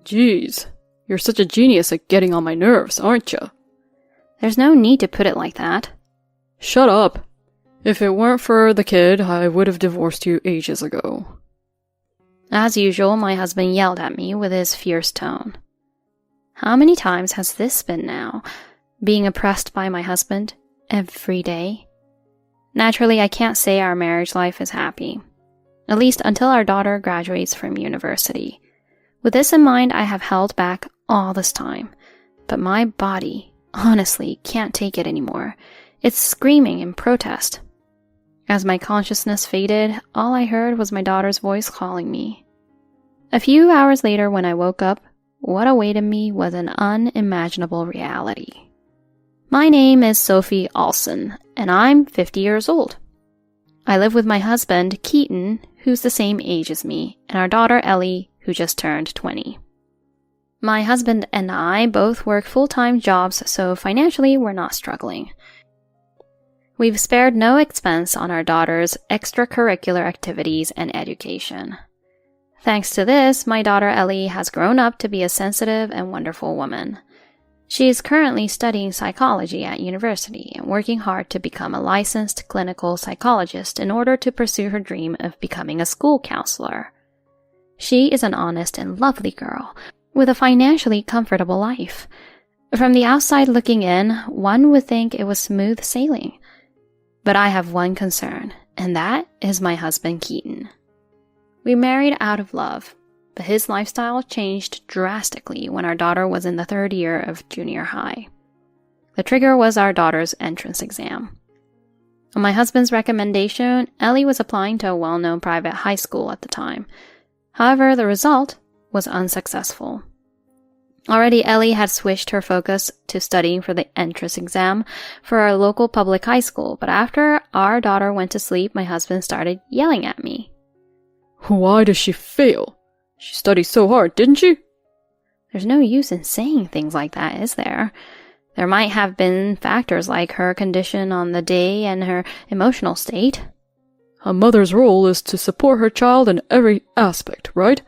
Jeez, you're such a genius at getting on my nerves, aren't you? There's no need to put it like that. Shut up. If it weren't for the kid, I would have divorced you ages ago. As usual, my husband yelled at me with his fierce tone. How many times has this been now? Being oppressed by my husband every day? Naturally, I can't say our marriage life is happy. At least until our daughter graduates from university. With this in mind, I have held back all this time. But my body, honestly, can't take it anymore. It's screaming in protest. As my consciousness faded, all I heard was my daughter's voice calling me. A few hours later, when I woke up, what awaited me was an unimaginable reality. My name is Sophie Olsen, and I'm 50 years old. I live with my husband, Keaton, who's the same age as me, and our daughter, Ellie, who just turned 20. My husband and I both work full-time jobs, so financially we're not struggling. We've spared no expense on our daughter's extracurricular activities and education. Thanks to this, my daughter Ellie has grown up to be a sensitive and wonderful woman. She is currently studying psychology at university and working hard to become a licensed clinical psychologist in order to pursue her dream of becoming a school counselor. She is an honest and lovely girl with a financially comfortable life. From the outside looking in, one would think it was smooth sailing. But I have one concern, and that is my husband Keaton. We married out of love, but his lifestyle changed drastically when our daughter was in the 3rd year of junior high. The trigger was our daughter's entrance exam. On my husband's recommendation, Ellie was applying to a well-known private high school at the time. However, the result was unsuccessful. Already, Ellie had switched her focus to studying for the entrance exam for our local public high school, but after our daughter went to sleep, my husband started yelling at me. Why does she fail? She studied so hard, didn't she? There's no use in saying things like that, is there? There might have been factors like her condition on the day and her emotional state. A mother's role is to support her child in every aspect, right?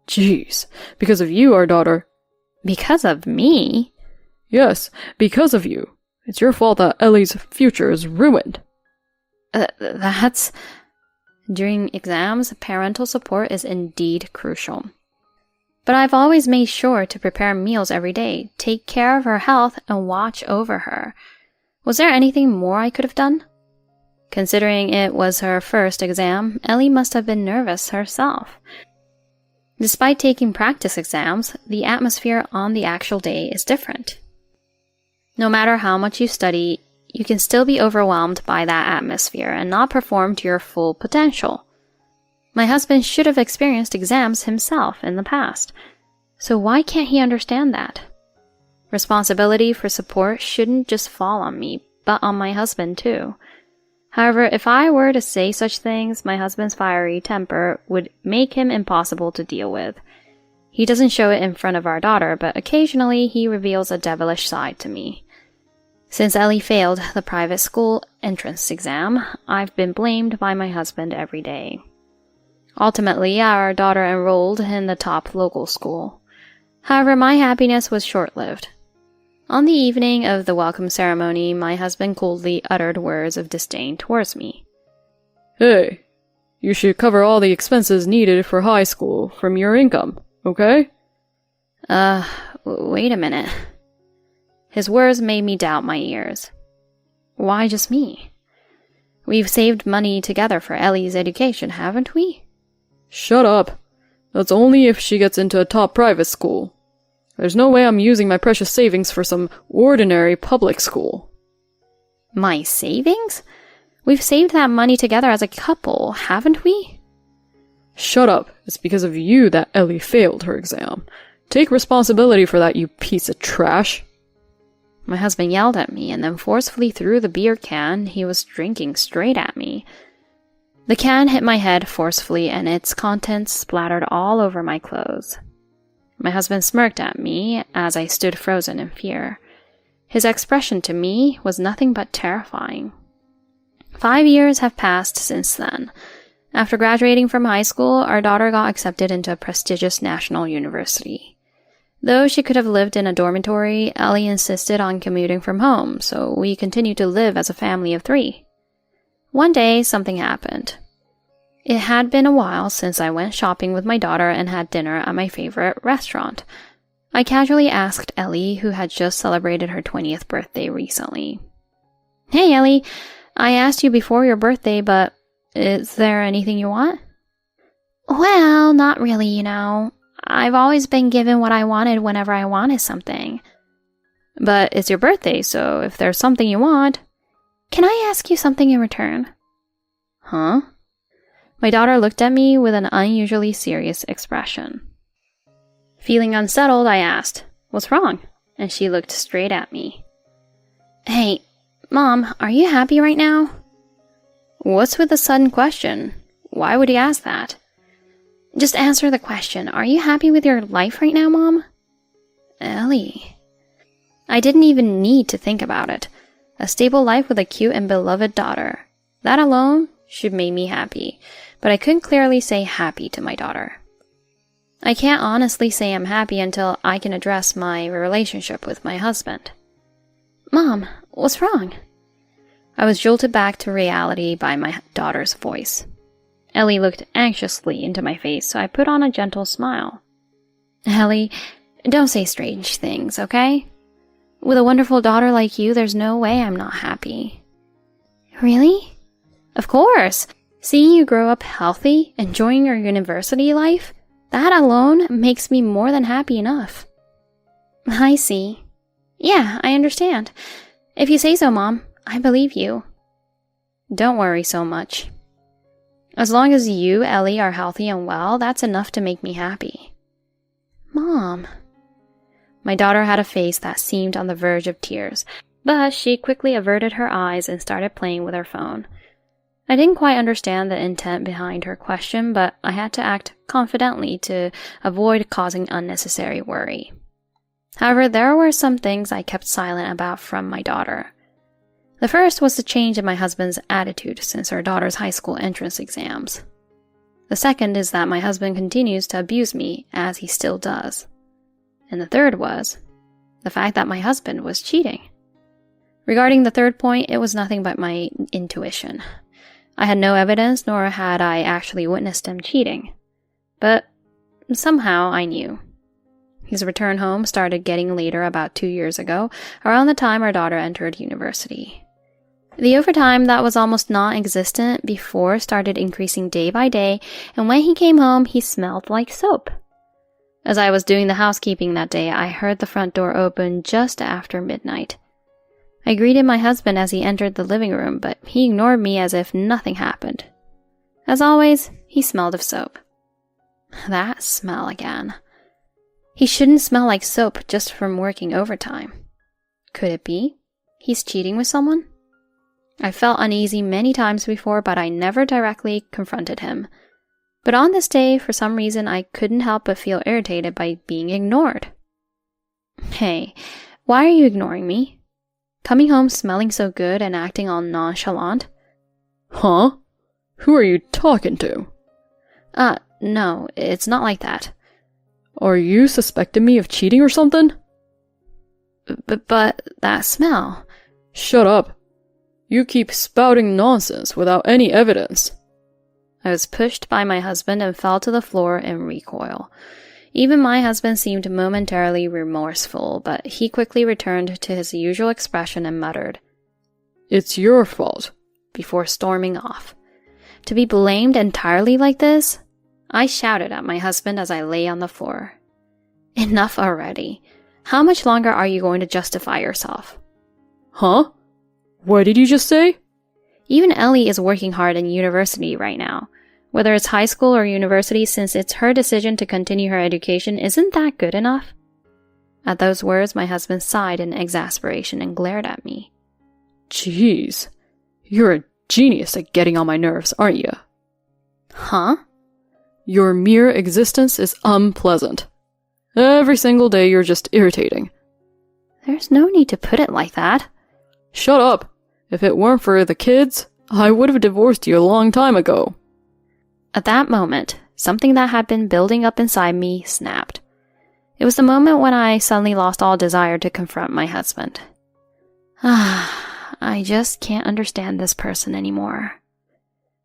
Jeez, because of you, our daughter. Because of me? Yes, because of you. It's your fault that Ellie's future is ruined. That's... During exams, parental support is indeed crucial. But I've always made sure to prepare meals every day, take care of her health, and watch over her. Was there anything more I could have done? Considering it was her first exam, Ellie must have been nervous herself. Despite taking practice exams, the atmosphere on the actual day is different. No matter how much you study, you can still be overwhelmed by that atmosphere and not perform to your full potential. My husband should have experienced exams himself in the past, so why can't he understand that? Responsibility for support shouldn't just fall on me, but on my husband too. However, if I were to say such things, my husband's fiery temper would make him impossible to deal with. He doesn't show it in front of our daughter, but occasionally he reveals a devilish side to me. Since Ellie failed the private school entrance exam, I've been blamed by my husband every day. Ultimately, our daughter enrolled in the top local school. However, my happiness was short-lived. On the evening of the welcome ceremony, my husband coldly uttered words of disdain towards me. Hey, you should cover all the expenses needed for high school from your income, okay? Wait a minute. His words made me doubt my ears. Why just me? We've saved money together for Ellie's education, haven't we? Shut up. That's only if she gets into a top private school. There's no way I'm using my precious savings for some ordinary public school. My savings? We've saved that money together as a couple, haven't we? Shut up. It's because of you that Ellie failed her exam. Take responsibility for that, you piece of trash. My husband yelled at me and then forcefully threw the beer can he was drinking straight at me. The can hit my head forcefully and its contents splattered all over my clothes. My husband smirked at me as I stood frozen in fear. His expression to me was nothing but terrifying. 5 years have passed since then. After graduating from high school, our daughter got accepted into a prestigious national university. Though she could have lived in a dormitory, Ellie insisted on commuting from home, so we continued to live as a family of 3. One day, something happened. It had been a while since I went shopping with my daughter and had dinner at my favorite restaurant. I casually asked Ellie, who had just celebrated her 20th birthday recently. "Hey Ellie, I asked you before your birthday, but is there anything you want?" "Well, not really, you know. I've always been given what I wanted whenever I wanted something." "But it's your birthday, so if there's something you want..." "Can I ask you something in return?" "Huh?" My daughter looked at me with an unusually serious expression. Feeling unsettled, I asked, "What's wrong?" And she looked straight at me. "Hey, Mom, are you happy right now?" What's with the sudden question? Why would he ask that? Just answer the question. Are you happy with your life right now, Mom? Ellie. I didn't even need to think about it. A stable life with a cute and beloved daughter. That alone should make me happy, but I couldn't clearly say happy to my daughter. I can't honestly say I'm happy until I can address my relationship with my husband. "Mom, what's wrong?" I was jolted back to reality by my daughter's voice. Ellie looked anxiously into my face, so I put on a gentle smile. "Ellie, don't say strange things, okay? With a wonderful daughter like you, there's no way I'm not happy." "Really?" "Of course! Seeing you grow up healthy, enjoying your university life, that alone makes me more than happy enough." "I see. Yeah, I understand. If you say so, Mom, I believe you." "Don't worry so much. As long as you, Ellie, are healthy and well, that's enough to make me happy." "Mom." My daughter had a face that seemed on the verge of tears, but she quickly averted her eyes and started playing with her phone. I didn't quite understand the intent behind her question, but I had to act confidently to avoid causing unnecessary worry. However, there were some things I kept silent about from my daughter. The first was the change in my husband's attitude since our daughter's high school entrance exams. The second is that my husband continues to abuse me, as he still does. And the third was the fact that my husband was cheating. Regarding the third point, it was nothing but my intuition. I had no evidence, nor had I actually witnessed him cheating. But somehow I knew. His return home started getting later about 2 years ago, around the time our daughter entered university. The overtime that was almost non-existent before started increasing day by day, and when he came home, he smelled like soap. As I was doing the housekeeping that day, I heard the front door open just after midnight. I greeted my husband as he entered the living room, but he ignored me as if nothing happened. As always, he smelled of soap. That smell again. He shouldn't smell like soap just from working overtime. Could it be he's cheating with someone? I felt uneasy many times before, but I never directly confronted him. But on this day, for some reason, I couldn't help but feel irritated by being ignored. "Hey, why are you ignoring me? Coming home smelling so good and acting all nonchalant?" "Huh? Who are you talking to?" No, it's not like that." "Are you suspecting me of cheating or something?" But that smell..." "Shut up. You keep spouting nonsense without any evidence." I was pushed by my husband and fell to the floor in recoil. Even my husband seemed momentarily remorseful, but he quickly returned to his usual expression and muttered, "It's your fault," before storming off. To be blamed entirely like this? I shouted at my husband as I lay on the floor. "Enough already. How much longer are you going to justify yourself?" "Huh? What did you just say?" Even Ellie is working hard in university right now. Whether it's high school or university, since it's her decision to continue her education, isn't that good enough? At those words, my husband sighed in exasperation and glared at me. "Jeez, you're a genius at getting on my nerves, aren't you?" "Huh?" "Your mere existence is unpleasant. Every single day you're just irritating." "There's no need to put it like that." "Shut up. If it weren't for the kids, I would have divorced you a long time ago." At that moment, something that had been building up inside me snapped. It was the moment when I suddenly lost all desire to confront my husband. I just can't understand this person anymore.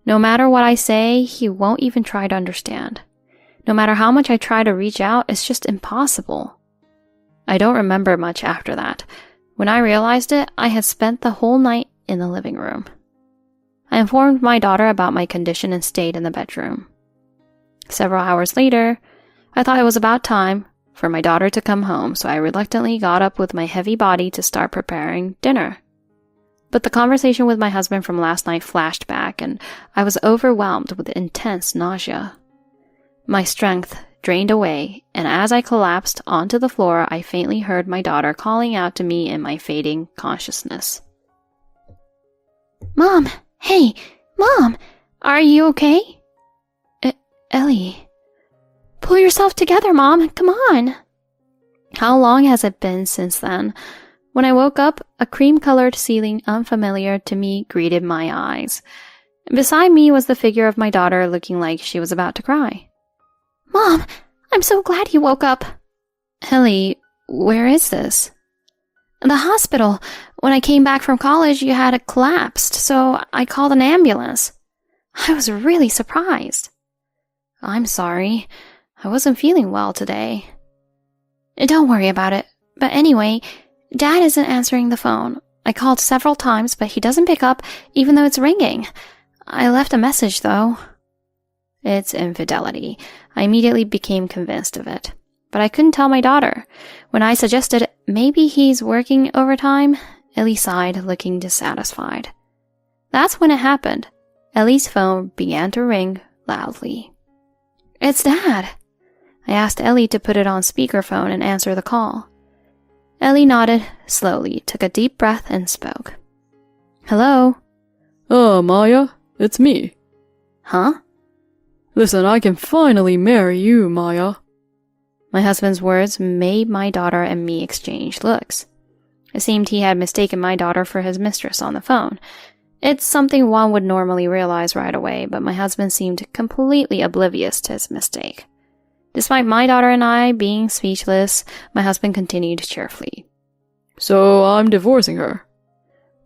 No matter what I say, he won't even try to understand. No matter how much I try to reach out, it's just impossible. I don't remember much after that. When I realized it, I had spent the whole night in the living room. I informed my daughter about my condition and stayed in the bedroom. Several hours later, I thought it was about time for my daughter to come home, so I reluctantly got up with my heavy body to start preparing dinner. But the conversation with my husband from last night flashed back, and I was overwhelmed with intense nausea. My strength drained away, and as I collapsed onto the floor, I faintly heard my daughter calling out to me in my fading consciousness. Mom! Hey! Mom! Are you okay? Ellie. Pull yourself together, Mom! Come on! How long has it been since then? When I woke up, a cream-colored ceiling unfamiliar to me greeted my eyes. Beside me was the figure of my daughter looking like she was about to cry. Mom, I'm so glad you woke up. Ellie, where is this? The hospital. When I came back from college, you had collapsed, so I called an ambulance. I was really surprised. I'm sorry. I wasn't feeling well today. Don't worry about it. But anyway, Dad isn't answering the phone. I called several times, but he doesn't pick up, even though it's ringing. I left a message, though. It's infidelity. I immediately became convinced of it. But I couldn't tell my daughter. When I suggested maybe he's working overtime, Ellie sighed, looking dissatisfied. That's when it happened. Ellie's phone began to ring loudly. It's Dad. I asked Ellie to put it on speakerphone and answer the call. Ellie nodded slowly, took a deep breath, and spoke. Hello? Maya, it's me. Huh? Listen, I can finally marry you, Maya. My husband's words made my daughter and me exchange looks. It seemed he had mistaken my daughter for his mistress on the phone. It's something one would normally realize right away, but my husband seemed completely oblivious to his mistake. Despite my daughter and I being speechless, my husband continued cheerfully. So I'm divorcing her.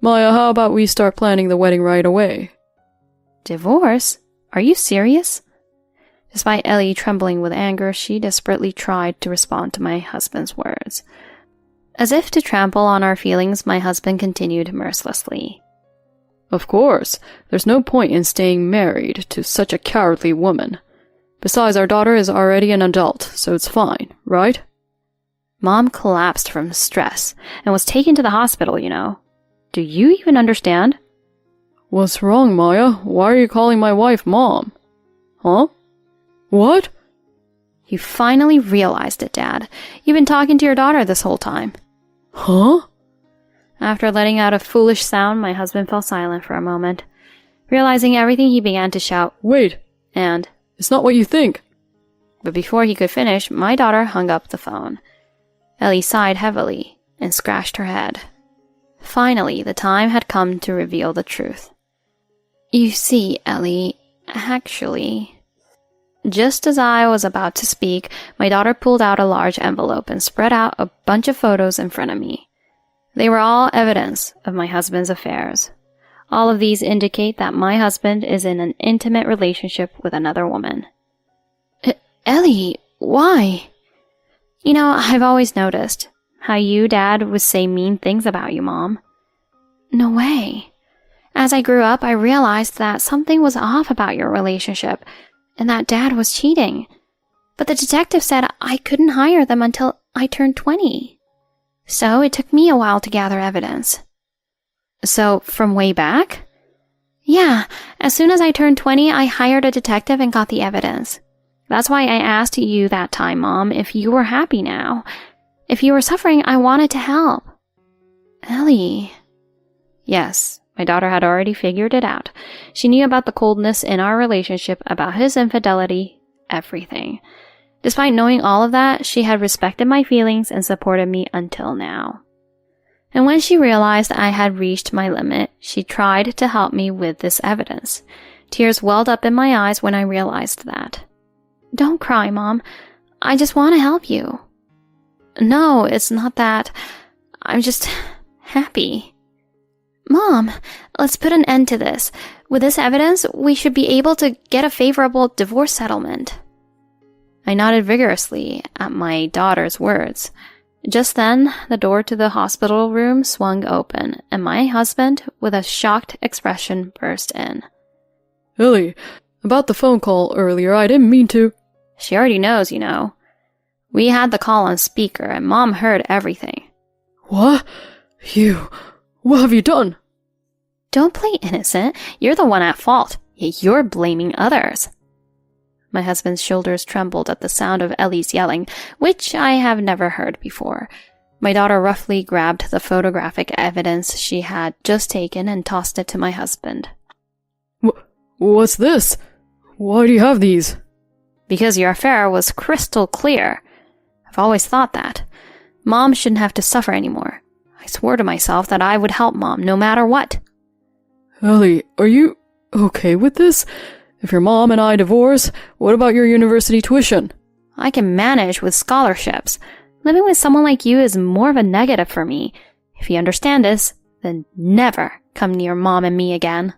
Maya, how about we start planning the wedding right away? Divorce? Are you serious? Despite Ellie trembling with anger, she desperately tried to respond to my husband's words. As if to trample on our feelings, my husband continued mercilessly. Of course, there's no point in staying married to such a cowardly woman. Besides, our daughter is already an adult, so it's fine, right? Mom collapsed from stress and was taken to the hospital, you know. Do you even understand? What's wrong, Maya? Why are you calling my wife Mom? Huh? What? You finally realized it, Dad. You've been talking to your daughter this whole time. Huh? After letting out a foolish sound, my husband fell silent for a moment. Realizing everything, he began to shout, Wait! And... It's not what you think. But before he could finish, my daughter hung up the phone. Ellie sighed heavily and scratched her head. Finally, the time had come to reveal the truth. You see, Ellie, actually... Just as I was about to speak, my daughter pulled out a large envelope and spread out a bunch of photos in front of me. They were all evidence of my husband's affairs. All of these indicate that my husband is in an intimate relationship with another woman. Ellie, why? You know, I've always noticed how you, Dad, would say mean things about you, Mom. No way. As I grew up, I realized that something was off about your relationship, and that Dad was cheating. But the detective said I couldn't hire them until I turned 20. So it took me a while to gather evidence. So, from way back? Yeah, as soon as I turned 20, I hired a detective and got the evidence. That's why I asked you that time, Mom, if you were happy now. If you were suffering, I wanted to help. Ellie. Yes, my daughter had already figured it out. She knew about the coldness in our relationship, about his infidelity, everything. Despite knowing all of that, she had respected my feelings and supported me until now. And when she realized I had reached my limit, she tried to help me with this evidence. Tears welled up in my eyes when I realized that. Don't cry, Mom. I just want to help you. No, it's not that. I'm just happy. Mom, let's put an end to this. With this evidence, we should be able to get a favorable divorce settlement. I nodded vigorously at my daughter's words. Just then, the door to the hospital room swung open, and my husband, with a shocked expression, burst in. Ellie, about the phone call earlier, I didn't mean to. She already knows, you know. We had the call on speaker, and Mom heard everything. What? What have you done? Don't play innocent. You're the one at fault, yet you're blaming others. My husband's shoulders trembled at the sound of Ellie's yelling, which I have never heard before. My daughter roughly grabbed the photographic evidence she had just taken and tossed it to my husband. What's this? Why do you have these? Because your affair was crystal clear. I've always thought that. Mom shouldn't have to suffer anymore. I swore to myself that I would help Mom no matter what. Ellie, are you okay with this? If your mom and I divorce, what about your university tuition? I can manage with scholarships. Living with someone like you is more of a negative for me. If you understand this, then never come near Mom and me again.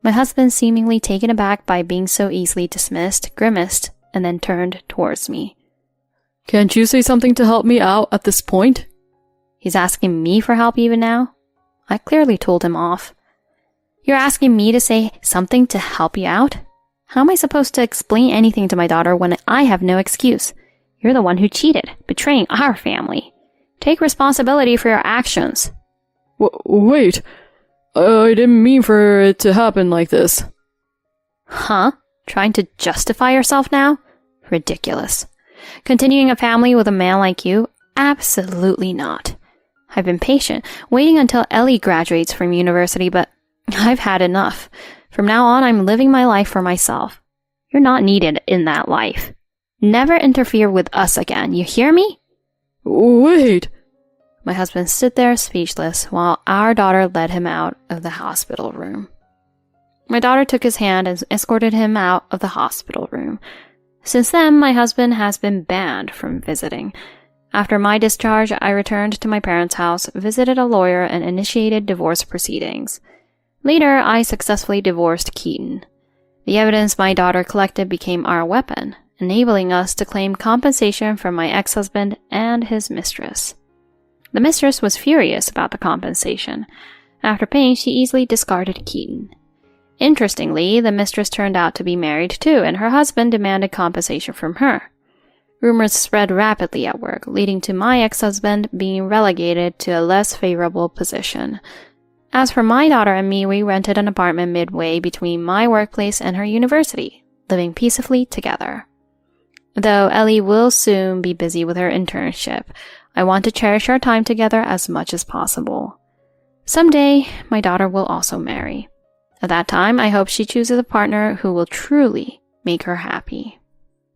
My husband, seemingly taken aback by being so easily dismissed, grimaced, and then turned towards me. Can't you say something to help me out at this point? He's asking me for help even now? I clearly told him off. You're asking me to say something to help you out? How am I supposed to explain anything to my daughter when I have no excuse? You're the one who cheated, betraying our family. Take responsibility for your actions. Wait. I didn't mean for it to happen like this. Huh? Trying to justify yourself now? Ridiculous. Continuing a family with a man like you? Absolutely not. I've been patient, waiting until Ellie graduates from university, but I've had enough. From now on, I'm living my life for myself. You're not needed in that life. Never interfere with us again, you hear me? Wait. My husband stood there speechless while our daughter led him out of the hospital room. My daughter took his hand and escorted him out of the hospital room. Since then, my husband has been banned from visiting. After my discharge, I returned to my parents' house, visited a lawyer, and initiated divorce proceedings. Later, I successfully divorced Keaton. The evidence my daughter collected became our weapon, enabling us to claim compensation from my ex-husband and his mistress. The mistress was furious about the compensation. After paying, she easily discarded Keaton. Interestingly, the mistress turned out to be married too, and her husband demanded compensation from her. Rumors spread rapidly at work, leading to my ex-husband being relegated to a less favorable position. As for my daughter and me, we rented an apartment midway between my workplace and her university, living peacefully together. Though Ellie will soon be busy with her internship, I want to cherish our time together as much as possible. Someday, my daughter will also marry. At that time, I hope she chooses a partner who will truly make her happy.